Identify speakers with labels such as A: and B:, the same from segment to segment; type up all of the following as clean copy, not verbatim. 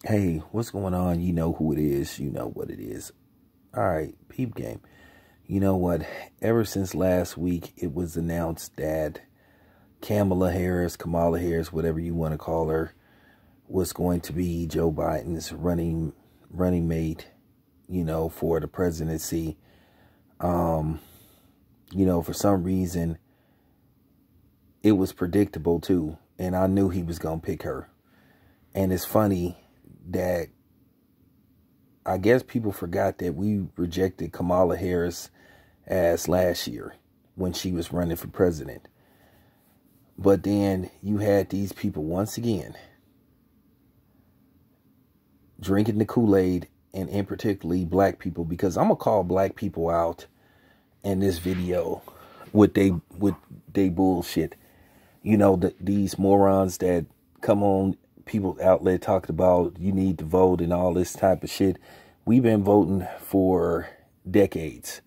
A: Hey, what's going on? You know who it is. You know what it is. All right, peep game. You know what? Ever since last week, it was announced that Kamala Harris, whatever you want to call her, was going to be Joe Biden's running mate, for the presidency. For some reason, it was predictable too. And I knew he was going to pick her. And it's funny that I guess people forgot that we rejected Kamala Harris as last year when she was running for president. But then you had these people once again drinking the Kool-Aid, and in particularly black people, because I'm going to call black people out in this video with they bullshit. These morons that come on people's outlet talking about you need to vote and all this type of shit. We've been voting for decades,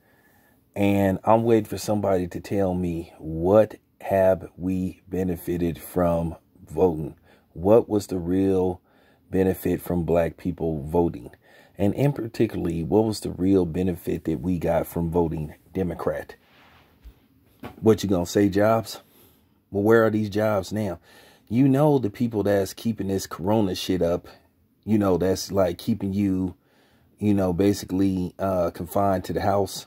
A: and I'm waiting for somebody to tell me, what have we benefited from voting? What was the real benefit from black people voting? And in particularly, what was the real benefit that we got from voting Democrat? What you gonna say, jobs? Well, where are these jobs now? The people that's keeping this corona shit up, that's like keeping you, basically confined to the house.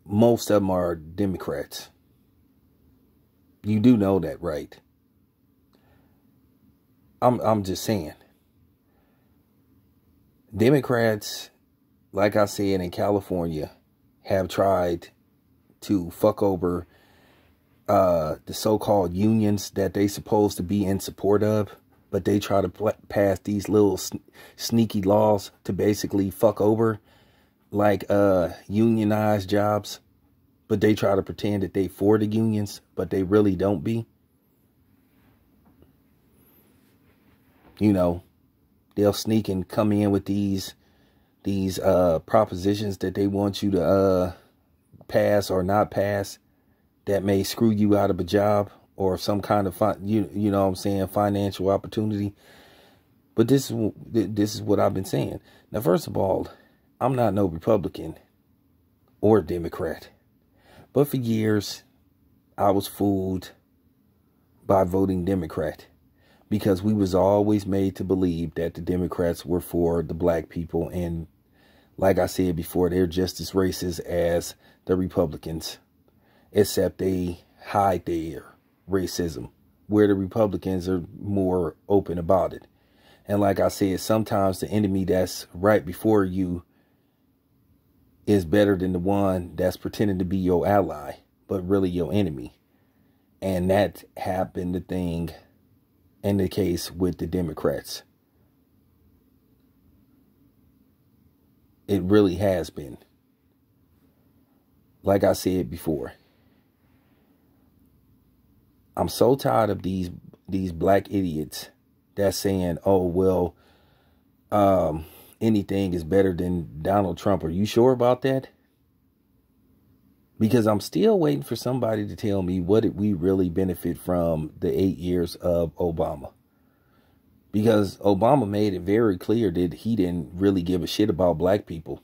A: Most of them are Democrats. You do know that, right? I'm just saying. Democrats, like I said, in California, have tried to fuck over the so-called unions that they supposed to be in support of, but they try to pass these little sneaky laws to basically fuck over like unionized jobs, but they try to pretend that they for the unions, but they really don't be. They'll sneak and come in with these propositions that they want you to pass or not pass, that may screw you out of a job or some kind of financial opportunity. But this is what I've been saying. Now, first of all, I'm not no Republican or Democrat, but for years I was fooled by voting Democrat, because we was always made to believe that the Democrats were for the black people, and like I said before, they're just as racist as the Republicans, except they hide their racism, where the Republicans are more open about it. And like I said, sometimes the enemy that's right before you is better than the one that's pretending to be your ally, but really your enemy. And that happened the thing in the case with the Democrats. It really has been. Like I said before, I'm so tired of these black idiots that's saying, oh, well, anything is better than Donald Trump. Are you sure about that? Because I'm still waiting for somebody to tell me, what did we really benefit from the 8 years of Obama? Because Obama made it very clear that he didn't really give a shit about black people.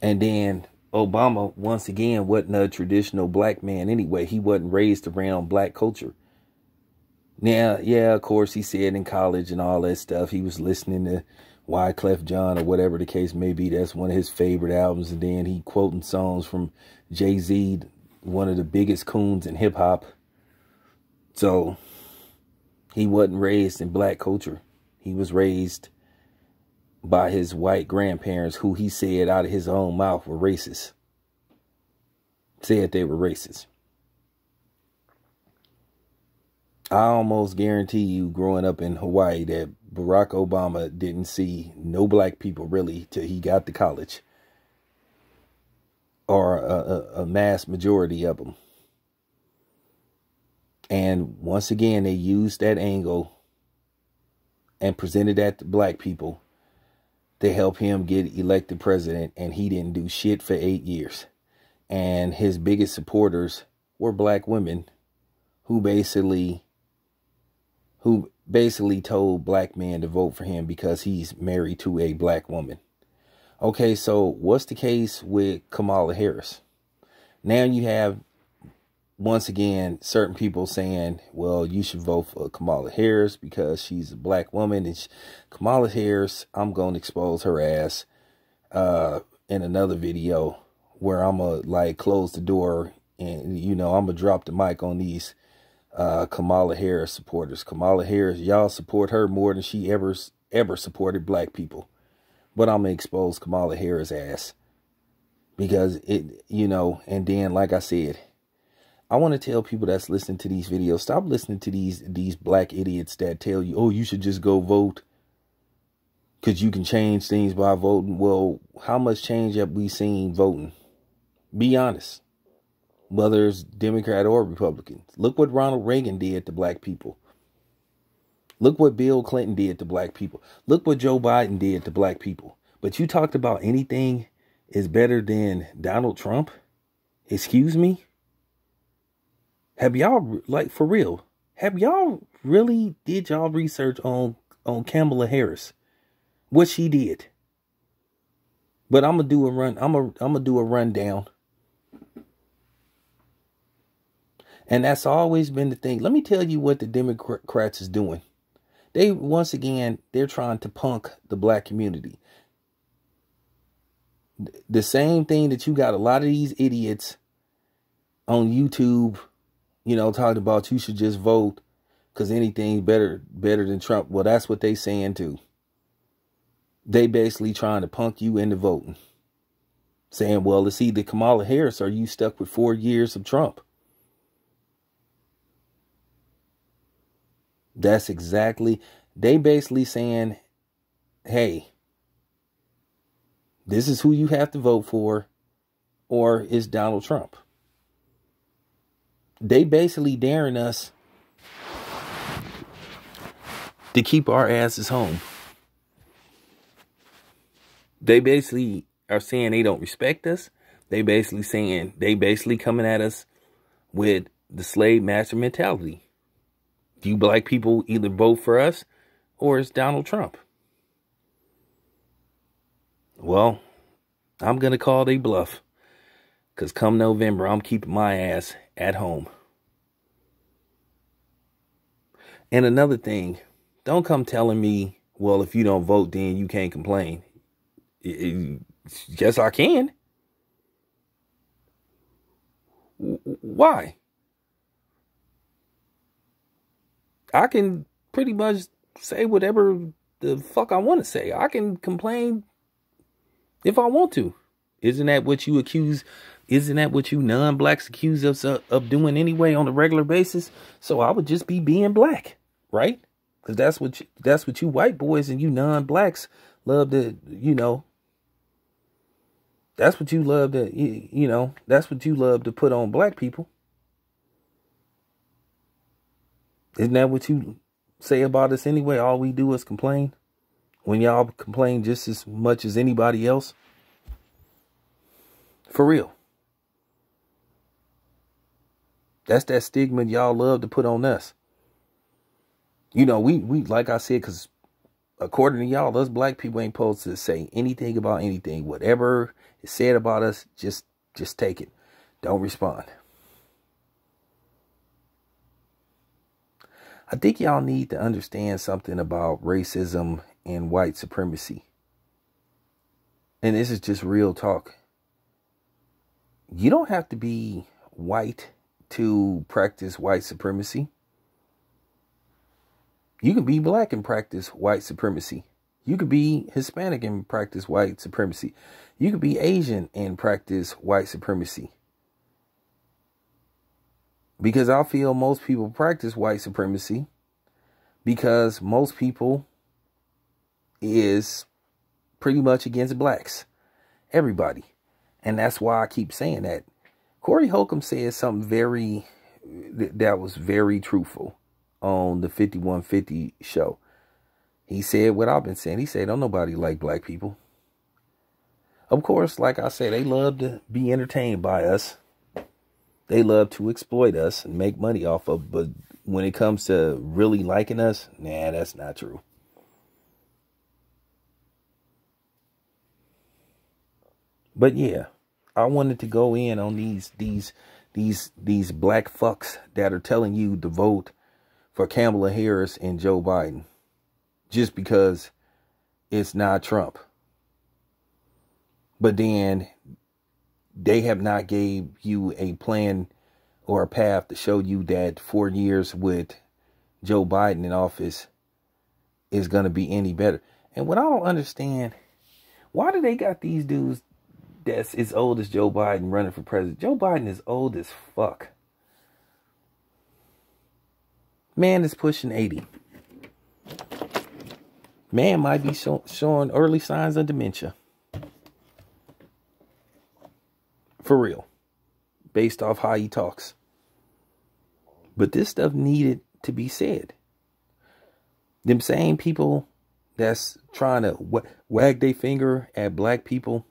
A: And then Obama, once again, wasn't a traditional black man anyway. He wasn't raised around black culture. Now, yeah, of course, he said in college and all that stuff, he was listening to Wyclef Jean or whatever the case may be. That's one of his favorite albums. And then he quoting songs from Jay-Z, one of the biggest coons in hip hop. So he wasn't raised in black culture. He was raised by his white grandparents, who he said out of his own mouth were racist. Said they were racist. I almost guarantee you, growing up in Hawaii, that Barack Obama didn't see no black people really till he got to college, or a mass majority of them. And once again, they used that angle and presented that to black people to help him get elected president, and he didn't do shit for 8 years. And his biggest supporters were black women who basically told black men to vote for him because he's married to a black woman. Okay, so what's the case with Kamala Harris? Now you have, once again, certain people saying, well, you should vote for Kamala Harris because she's a black woman. And Kamala Harris, I'm going to expose her ass in another video where I'm going to like close the door and, you know, I'm going to drop the mic on these Kamala Harris supporters. Kamala Harris, y'all support her more than she ever supported black people. But I'm going to expose Kamala Harris' ass because it, you know, and then, like I said, I want to tell people that's listening to these videos, stop listening to these black idiots that tell you, oh, you should just go vote because you can change things by voting. Well, how much change have we seen voting? Be honest. Whether it's Democrat or Republican. Look what Ronald Reagan did to black people. Look what Bill Clinton did to black people. Look what Joe Biden did to black people. But you talked about anything is better than Donald Trump? Excuse me? Have y'all, like, for real, have y'all really did y'all research on Kamala Harris? What she did? But I'm gonna do a run. I'm gonna do a rundown. And that's always been the thing. Let me tell you what the Democrats is doing. They, once again, they're trying to punk the black community. The same thing that you got a lot of these idiots on YouTube, you know, talking about you should just vote because anything's better than Trump. Well, that's what they saying too. They basically trying to punk you into voting. Saying, well, it's either Kamala Harris or you stuck with 4 years of Trump. That's exactly, they basically saying, hey, this is who you have to vote for, or it's Donald Trump. They basically daring us to keep our asses home. They basically are saying they don't respect us. They basically coming at us with the slave master mentality. You black people either vote for us or it's Donald Trump. Well, I'm going to call they bluff. Because come November, I'm keeping my ass at home. And another thing, don't come telling me, well, if you don't vote, then you can't complain. Yes, I can. Why? I can pretty much say whatever the fuck I want to say. I can complain if I want to. Isn't that what you non-blacks accuse us of doing anyway on a regular basis? So I would just be being black, right? Because that's what you white boys and you non-blacks love to, you know. That's what you love to, you know, that's what you love to put on black people. Isn't that what you say about us anyway? All we do is complain. When y'all complain just as much as anybody else. For real. That's that stigma y'all love to put on us. You know, we like I said, because according to y'all, us black people ain't supposed to say anything about anything. Whatever is said about us, just take it. Don't respond. I think y'all need to understand something about racism and white supremacy. And this is just real talk. You don't have to be white to practice white supremacy. You can be black and practice white supremacy. You could be Hispanic and practice white supremacy. You could be Asian and practice white supremacy. Because I feel most people practice white supremacy because most people is pretty much against blacks. Everybody. And that's why I keep saying that. Corey Holcomb said something that was very truthful on the 5150 show. He said what I've been saying. He said, don't nobody like black people. Of course, like I said, they love to be entertained by us. They love to exploit us and make money off of, but when it comes to really liking us, nah, that's not true. But yeah, I wanted to go in on these black fucks that are telling you to vote for Kamala Harris and Joe Biden just because it's not Trump. But then they have not gave you a plan or a path to show you that 4 years with Joe Biden in office is going to be any better. And what I don't understand, why do they got these dudes that's as old as Joe Biden running for president? Joe Biden is old as fuck. Man is pushing 80. Man might be showing early signs of dementia. For real. Based off how he talks. But this stuff needed to be said. Them same people that's trying to wag their finger at black people,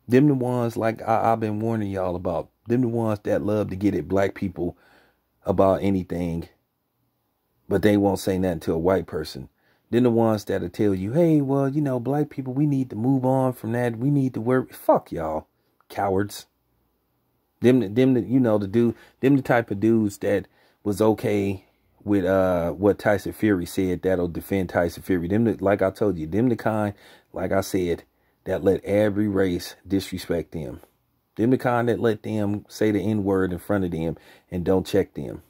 A: them the ones like I've been warning y'all about. Them the ones that love to get at black people about anything, but they won't say nothing to a white person. Then the ones that'll tell you, hey, well, you know, black people, we need to move on from that. We need to work. Fuck y'all, cowards. Them, you know, them the type of dudes that was okay with what Tyson Fury said that'll defend Tyson Fury. Them, like I told you, them the kind, like I said, that let every race disrespect them. Them the kind that let them say the N-word in front of them and don't check them.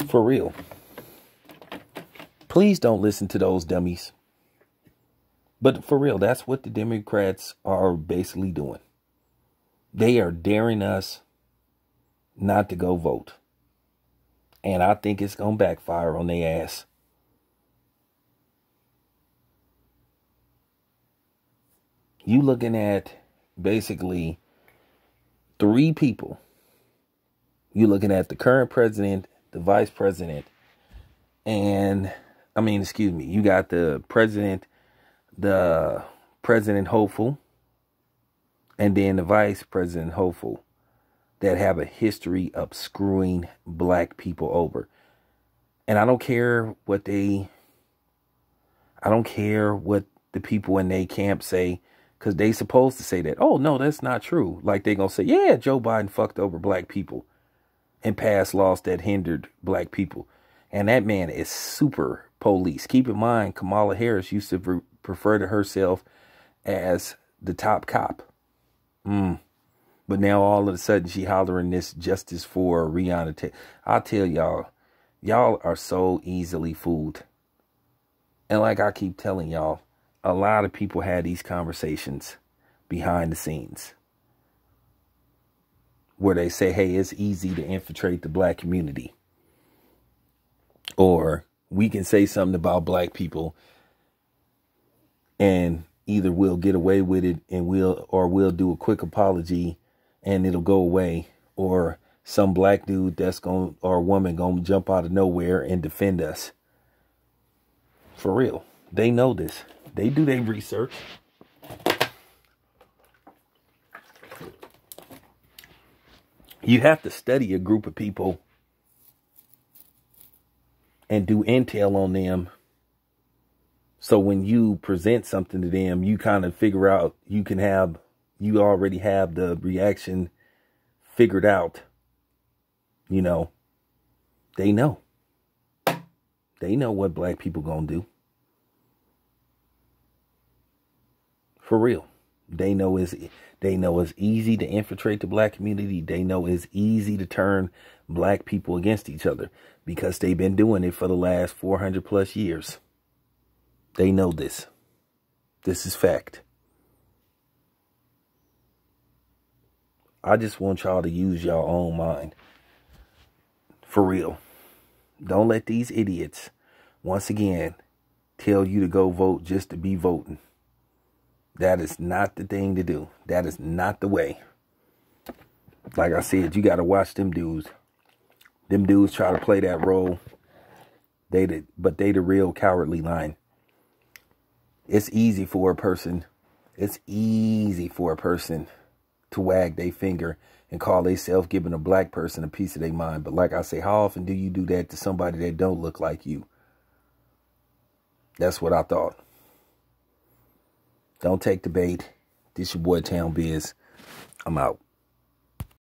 A: For real. Please don't listen to those dummies. But for real, that's what the Democrats are basically doing. They are daring us not to go vote. And I think it's going to backfire on their ass. You looking at basically 3 people. You looking at the current president, the vice president, and you got the president hopeful, and then the vice president hopeful that have a history of screwing black people over. And I don't care what the people in their camp say, because they supposed to say that. Oh, no, that's not true. Like they going to say, yeah, Joe Biden fucked over black people and passed laws that hindered black people. And that man is super police. Keep in mind, Kamala Harris used to refer to herself as the top cop. But now all of a sudden she hollering this justice for Rihanna. I'll tell y'all are so easily fooled. And like I keep telling y'all, a lot of people had these conversations behind the scenes where they say, hey, it's easy to infiltrate the black community. Or we can say something about black people and either we'll get away with it and we'll do a quick apology and it'll go away. Or some black dude or woman gonna jump out of nowhere and defend us. For real. They know this. They do their research. You have to study a group of people and do intel on them. So when you present something to them, you kind of figure out, you already have the reaction figured out. You know, they know. They know what black people gonna do. For real. They know it's easy to infiltrate the black community. They know it's easy to turn black people against each other because they've been doing it for the last 400 plus years. They know this. This is fact. I just want y'all to use your own mind. For real. Don't let these idiots, once again, tell you to go vote just to be voting. That is not the thing to do. That is not the way. Like I said, you got to watch them dudes. Them dudes try to play that role. But they the real cowardly line. It's easy for a person to wag their finger and call themselves giving a black person a piece of their mind. But like I say, how often do you do that to somebody that don't look like you? That's what I thought. Don't take the bait. This your boy Town Biz. I'm out.